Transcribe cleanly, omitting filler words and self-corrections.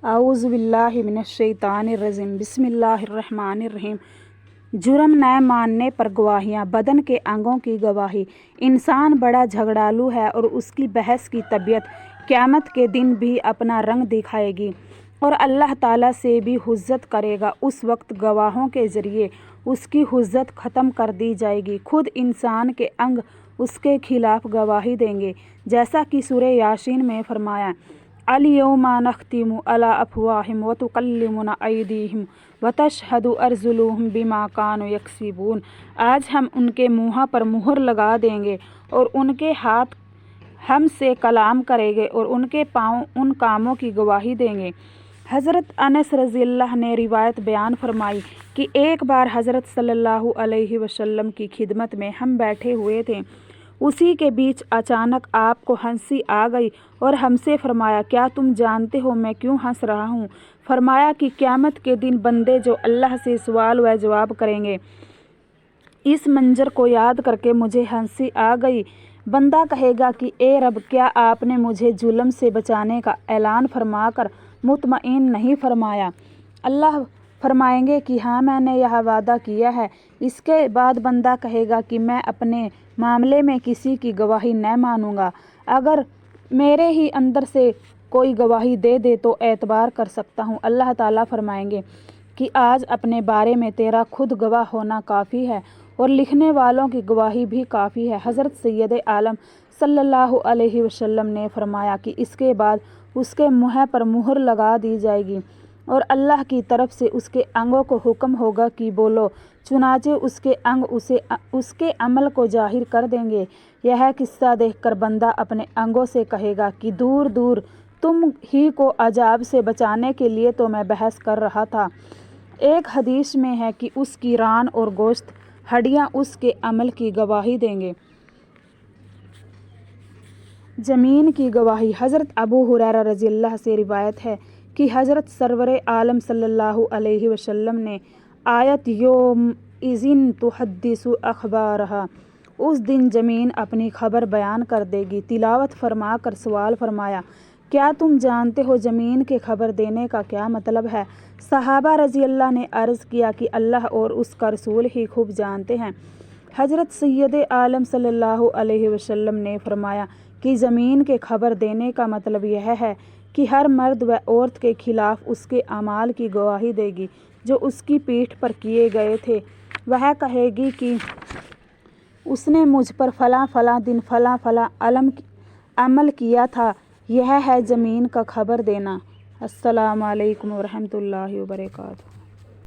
اعوذ باللہ من الشیطان الرجیم بسم اللہ الرحمن الرحیم۔ جرم نہ ماننے پر گواہیاں، بدن کے انگوں کی گواہی۔ انسان بڑا جھگڑالو ہے اور اس کی بحث کی طبیعت قیامت کے دن بھی اپنا رنگ دکھائے گی اور اللہ تعالیٰ سے بھی حجت کرے گا۔ اس وقت گواہوں کے ذریعے اس کی حجت ختم کر دی جائے گی۔ خود انسان کے انگ اس کے خلاف گواہی دیں گے، جیسا کہ سورہ یاسین میں فرمایا الیوم نختم علی افواہہم وتکلمنا ایدیہم وتشہد ارجلہم بما کانوا یکسبون۔ آج ہم ان کے منہ پر مہر لگا دیں گے اور ان کے ہاتھ ہم سے کلام کریں گے اور ان کے پاؤں ان کاموں کی گواہی دیں گے۔ حضرت انس رضی اللہ نے روایت بیان فرمائی کہ ایک بار حضرت صلی اللہ علیہ وسلم کی خدمت میں ہم بیٹھے ہوئے تھے، اسی کے بیچ اچانک آپ کو ہنسی آ گئی اور ہم سے فرمایا کیا تم جانتے ہو میں کیوں ہنس رہا ہوں؟ فرمایا کہ قیامت کے دن بندے جو اللہ سے سوال و جواب کریں گے۔ اس منظر کو یاد کر کے مجھے ہنسی آ گئی۔ بندہ کہے گا کہ اے رب، کیا آپ نے مجھے ظلم سے بچانے کا اعلان فرما کر مطمئن نہیں فرمایا؟ اللہ فرمائیں گے کہ ہاں، میں نے یہ وعدہ کیا ہے۔ اس کے بعد بندہ کہے گا کہ میں اپنے معاملے میں کسی کی گواہی نہ مانوں گا، اگر میرے ہی اندر سے کوئی گواہی دے دے تو اعتبار کر سکتا ہوں۔ اللہ تعالیٰ فرمائیں گے کہ آج اپنے بارے میں تیرا خود گواہ ہونا کافی ہے اور لکھنے والوں کی گواہی بھی کافی ہے۔ حضرت سید عالم صلی اللہ علیہ وسلم نے فرمایا کہ اس کے بعد اس کے منہ پر مہر لگا دی جائے گی اور اللہ کی طرف سے اس کے انگوں کو حکم ہوگا کہ بولو، چنانچہ اس کے انگ اس کے عمل کو ظاہر کر دیں گے۔ یہ قصہ دیکھ کر بندہ اپنے انگوں سے کہے گا کہ دور دور، تم ہی کو عذاب سے بچانے کے لیے تو میں بحث کر رہا تھا۔ ایک حدیث میں ہے کہ اس کی ران اور گوشت ہڈیاں اس کے عمل کی گواہی دیں گے۔ زمین کی گواہی۔ حضرت ابو ہریرہ رضی اللہ سے روایت ہے کہ حضرت سرور عالم صلی اللہ علیہ وسلم نے آیت یومئذ تحدث اخبارہا، اس دن زمین اپنی خبر بیان کر دے گی، تلاوت فرما کر سوال فرمایا کیا تم جانتے ہو زمین کے خبر دینے کا کیا مطلب ہے؟ صحابہ رضی اللہ نے عرض کیا کہ اللہ اور اس کا رسول ہی خوب جانتے ہیں۔ حضرت سید عالم صلی اللہ علیہ وسلم نے فرمایا کہ زمین کے خبر دینے کا مطلب یہ ہے کہ ہر مرد و عورت کے خلاف اس کے اعمال کی گواہی دے گی جو اس کی پیٹھ پر کیے گئے تھے۔ وہ کہے گی کہ اس نے مجھ پر فلاں فلاں دن فلاں فلاں عمل کیا تھا۔ یہ ہے زمین کا خبر دینا۔ السلام علیکم ورحمۃ اللہ وبرکاتہ۔